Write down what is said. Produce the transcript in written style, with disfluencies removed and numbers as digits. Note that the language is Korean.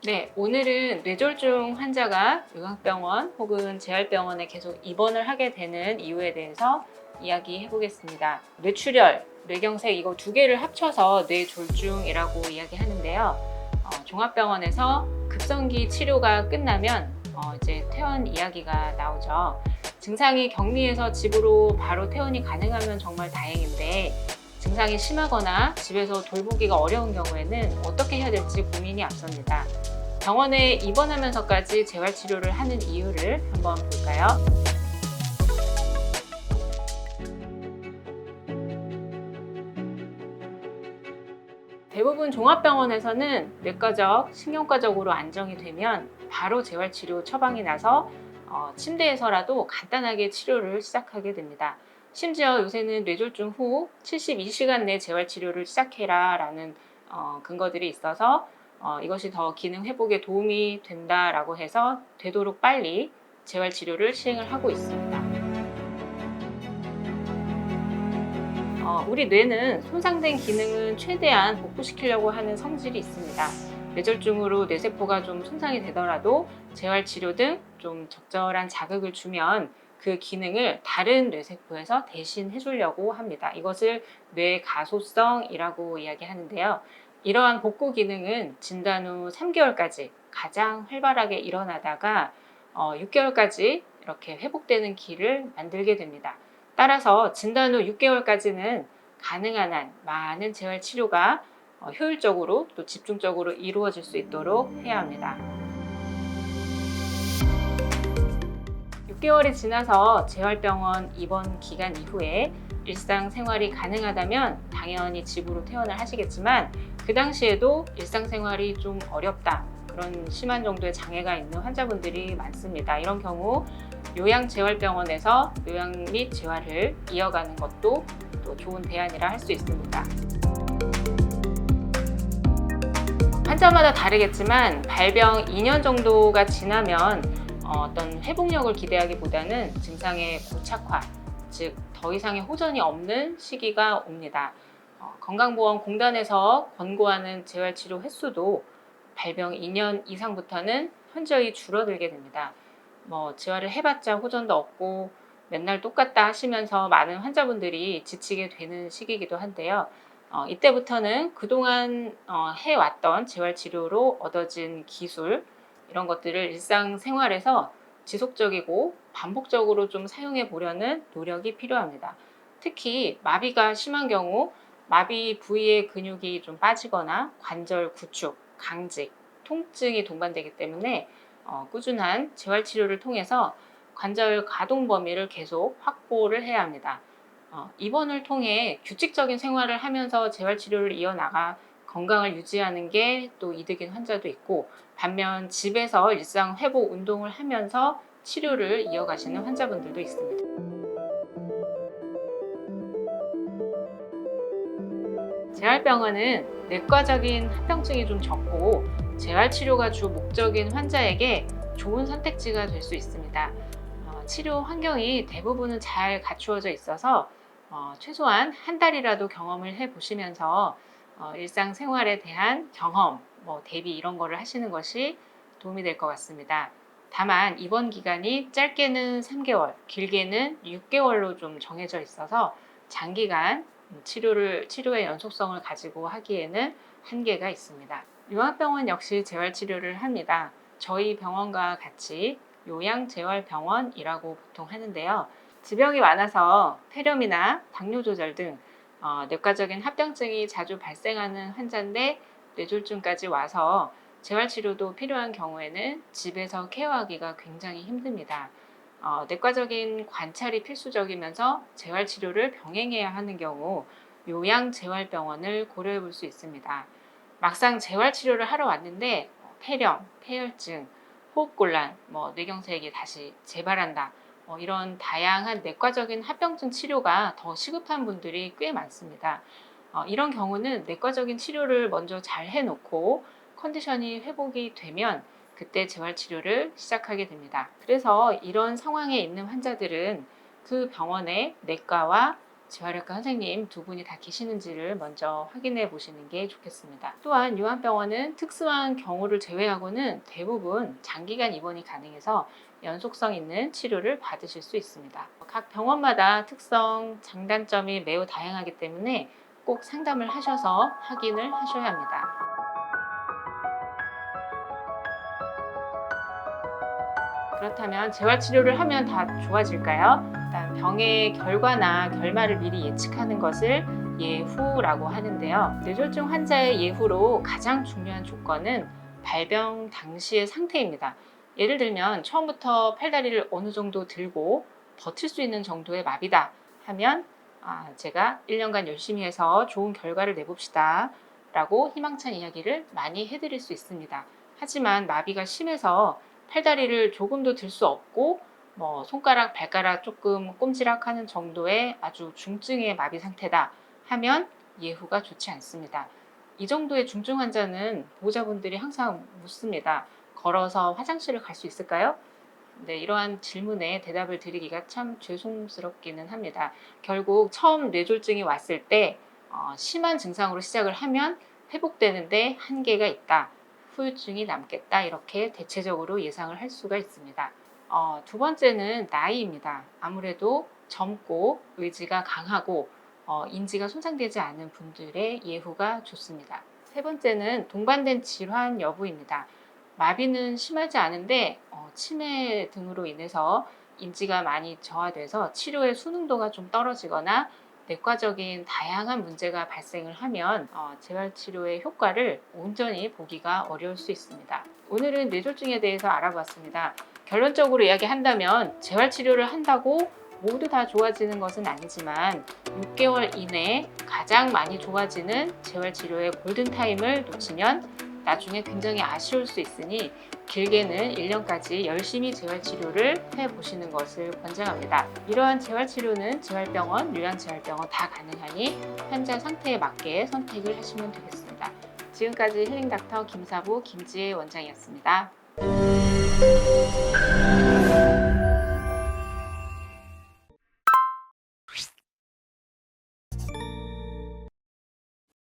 네, 오늘은 뇌졸중 환자가 요양병원 혹은 재활병원에 계속 입원을 하게 되는 이유에 대해서 이야기해 보겠습니다. 뇌출혈, 뇌경색 이거 두 개를 합쳐서 뇌졸중이라고 이야기하는데요. 종합병원에서 급성기 치료가 끝나면 이제 퇴원 이야기가 나오죠. 증상이 격리해서 집으로 바로 퇴원이 가능하면 정말 다행인데 증상이 심하거나 집에서 돌보기가 어려운 경우에는 어떻게 해야 될지 고민이 앞섭니다. 병원에 입원하면서까지 재활치료를 하는 이유를 한번 볼까요? 대부분 종합병원에서는 뇌과적, 신경과적으로 안정이 되면 바로 재활치료 처방이 나서 침대에서라도 간단하게 치료를 시작하게 됩니다. 심지어 요새는 뇌졸중 후 72시간 내 재활치료를 시작해라 라는 근거들이 있어서 이것이 더 기능 회복에 도움이 된다라고 해서 되도록 빨리 재활치료를 시행을 하고 있습니다. 우리 뇌는 손상된 기능은 최대한 복구시키려고 하는 성질이 있습니다. 뇌졸중으로 뇌세포가 좀 손상이 되더라도 재활치료 등 좀 적절한 자극을 주면 그 기능을 다른 뇌세포에서 대신 해주려고 합니다. 이것을 뇌가소성이라고 이야기하는데요. 이러한 복구 기능은 진단 후 3개월까지 가장 활발하게 일어나다가 6개월까지 이렇게 회복되는 길을 만들게 됩니다. 따라서 진단 후 6개월까지는 가능한 한 많은 재활 치료가 효율적으로 또 집중적으로 이루어질 수 있도록 해야 합니다. 6개월이 지나서 재활병원 입원 기간 이후에 일상생활이 가능하다면 당연히 집으로 퇴원을 하시겠지만 그 당시에도 일상생활이 좀 어렵다. 그런 심한 정도의 장애가 있는 환자분들이 많습니다. 이런 경우 요양재활병원에서 요양 및 재활을 이어가는 것도 또 좋은 대안이라 할 수 있습니다. 환자마다 다르겠지만 발병 2년 정도가 지나면 어떤 회복력을 기대하기보다는 증상의 고착화, 즉 더 이상의 호전이 없는 시기가 옵니다. 건강보험공단에서 권고하는 재활치료 횟수도 발병 2년 이상부터는 현저히 줄어들게 됩니다. 재활을 해봤자 호전도 없고 맨날 똑같다 하시면서 많은 환자분들이 지치게 되는 시기이기도 한데요. 이때부터는 그동안 해왔던 재활치료로 얻어진 기술 이런 것들을 일상생활에서 지속적이고 반복적으로 좀 사용해 보려는 노력이 필요합니다. 특히 마비가 심한 경우 마비 부위의 근육이 좀 빠지거나 관절 구축, 강직, 통증이 동반되기 때문에 꾸준한 재활치료를 통해서 관절 가동 범위를 계속 확보를 해야 합니다. 입원을 통해 규칙적인 생활을 하면서 재활치료를 이어나가 건강을 유지하는 게 또 이득인 환자도 있고 반면 집에서 일상 회복 운동을 하면서 치료를 이어가시는 환자분들도 있습니다. 재활병원은 내과적인 합병증이 좀 적고 재활치료가 주 목적인 환자에게 좋은 선택지가 될 수 있습니다. 치료 환경이 대부분은 잘 갖추어져 있어서 최소한 한 달이라도 경험을 해보시면서 일상생활에 대한 경험, 대비 이런 거를 하시는 것이 도움이 될 것 같습니다. 다만 입원 기간이 짧게는 3개월, 길게는 6개월로 좀 정해져 있어서 장기간 치료의 연속성을 가지고 하기에는 한계가 있습니다. 요양병원 역시 재활치료를 합니다. 저희 병원과 같이 요양재활병원이라고 보통 하는데요. 지병이 많아서 폐렴이나 당뇨 조절 등 뇌과적인 합병증이 자주 발생하는 환자인데 뇌졸중까지 와서 재활치료도 필요한 경우에는 집에서 케어하기가 굉장히 힘듭니다. 내과적인 관찰이 필수적이면서 재활치료를 병행해야 하는 경우 요양재활병원을 고려해 볼 수 있습니다. 막상 재활치료를 하러 왔는데 폐렴, 폐혈증, 호흡곤란, 뇌경색이 다시 재발한다. 이런 다양한 내과적인 합병증 치료가 더 시급한 분들이 꽤 많습니다. 이런 경우는 내과적인 치료를 먼저 잘 해놓고 컨디션이 회복이 되면 그때 재활치료를 시작하게 됩니다. 그래서 이런 상황에 있는 환자들은 그 병원의 내과와 재활의과 선생님 두 분이 다 계시는지를 먼저 확인해 보시는 게 좋겠습니다. 또한 요한병원은 특수한 경우를 제외하고는 대부분 장기간 입원이 가능해서 연속성 있는 치료를 받으실 수 있습니다. 각 병원마다 특성, 장단점이 매우 다양하기 때문에 꼭 상담을 하셔서 확인을 하셔야 합니다. 그렇다면 재활치료를 하면 다 좋아질까요? 일단 병의 결과나 결말을 미리 예측하는 것을 예후라고 하는데요. 뇌졸중 환자의 예후로 가장 중요한 조건은 발병 당시의 상태입니다. 예를 들면 처음부터 팔다리를 어느 정도 들고 버틸 수 있는 정도의 마비다 하면 제가 1년간 열심히 해서 좋은 결과를 내봅시다 라고 희망찬 이야기를 많이 해드릴 수 있습니다. 하지만 마비가 심해서 팔다리를 조금도 들 수 없고 손가락, 발가락 조금 꼼지락하는 정도의 아주 중증의 마비 상태다 하면 예후가 좋지 않습니다. 이 정도의 중증 환자는 보호자분들이 항상 묻습니다. 걸어서 화장실을 갈 수 있을까요? 네, 이러한 질문에 대답을 드리기가 참 죄송스럽기는 합니다. 결국 처음 뇌졸중이 왔을 때 심한 증상으로 시작을 하면 회복되는데 한계가 있다. 후유증이 남겠다. 이렇게 대체적으로 예상을 할 수가 있습니다. 두 번째는 나이입니다. 아무래도 젊고 의지가 강하고 인지가 손상되지 않은 분들의 예후가 좋습니다. 세 번째는 동반된 질환 여부입니다. 마비는 심하지 않은데 치매 등으로 인해서 인지가 많이 저하돼서 치료의 순응도가 좀 떨어지거나 내과적인 다양한 문제가 발생을 하면 재활치료의 효과를 온전히 보기가 어려울 수 있습니다. 오늘은 뇌졸중에 대해서 알아봤습니다. 결론적으로 이야기한다면 재활치료를 한다고 모두 다 좋아지는 것은 아니지만 6개월 이내에 가장 많이 좋아지는 재활치료의 골든타임을 놓치면 나중에 굉장히 아쉬울 수 있으니 길게는 1년까지 열심히 재활치료를 해보시는 것을 권장합니다. 이러한 재활치료는 재활병원, 요양재활병원 다 가능하니 환자 상태에 맞게 선택을 하시면 되겠습니다. 지금까지 힐링닥터 김사부 김지혜 원장이었습니다.